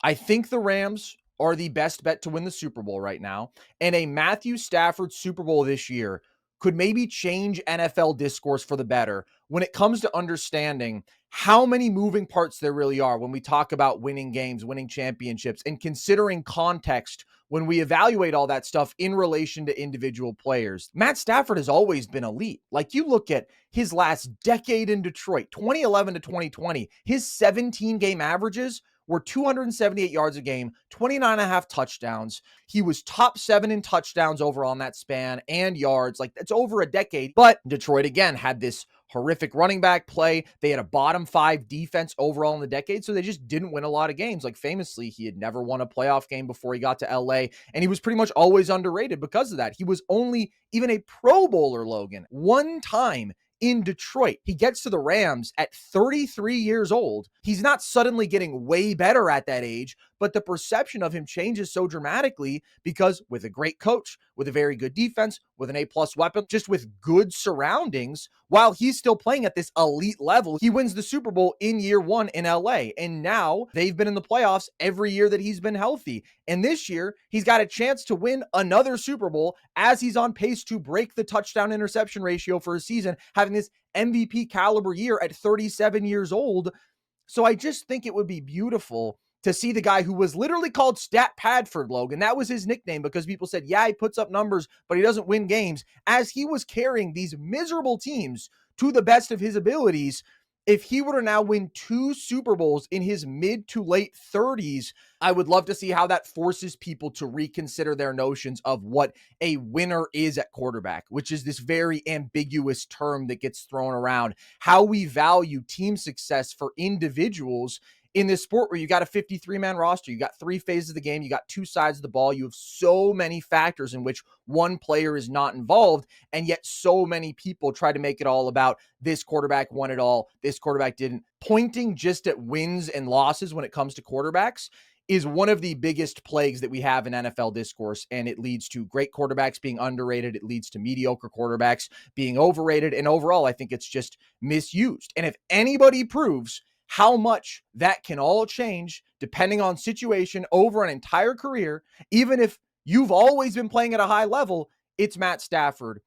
I think the Rams are the best bet to win the Super Bowl right now. And a Matthew Stafford Super Bowl this year could maybe change NFL discourse for the better when it comes to understanding how many moving parts there really are when we talk about winning games, winning championships, and considering context when we evaluate all that stuff in relation to individual players. Matt Stafford has always been elite. Like, you look at his last decade in Detroit, 2011 to 2020, his 17 game averages were 278 yards a game, 29 and a half touchdowns. He was top 7 in touchdowns overall in that span and yards. Like, that's over a decade. But Detroit, again, had this horrific running back play. They had a bottom 5 defense overall in the decade, so they just didn't win a lot of games. Like, famously, he had never won a playoff game before he got to LA, and he was pretty much always underrated because of that. He was only even a Pro Bowler, Logan, one time in Detroit. He gets to the Rams at 33 years old. He's not suddenly getting way better at that age, but the perception of him changes so dramatically because with a great coach, with a very good defense, with an A-plus weapon, just with good surroundings, while he's still playing at this elite level, he wins the Super Bowl in year 1 in LA. And now they've been in the playoffs every year that he's been healthy. And this year, he's got a chance to win another Super Bowl as he's on pace to break the touchdown interception ratio for a season, having this MVP caliber year at 37 years old. So I just think it would be beautiful to see the guy who was literally called Stat Padford, Logan. That was his nickname because people said, yeah, he puts up numbers, but he doesn't win games. As he was carrying these miserable teams to the best of his abilities, if he were to now win 2 Super Bowls in his mid to late 30s, I would love to see how that forces people to reconsider their notions of what a winner is at quarterback, which is this very ambiguous term that gets thrown around. How we value team success for individuals in this sport where you got a 53-man roster, you got 3 phases of the game, you got 2 sides of the ball, you have so many factors in which one player is not involved, and yet so many people try to make it all about this quarterback won it all, this quarterback didn't. Pointing just at wins and losses when it comes to quarterbacks is one of the biggest plagues that we have in NFL discourse, and it leads to great quarterbacks being underrated. It leads to mediocre quarterbacks being overrated, and overall, I think it's just misused. And if anybody proves how much that can all change depending on situation over an entire career, even if you've always been playing at a high level, it's Matt Stafford.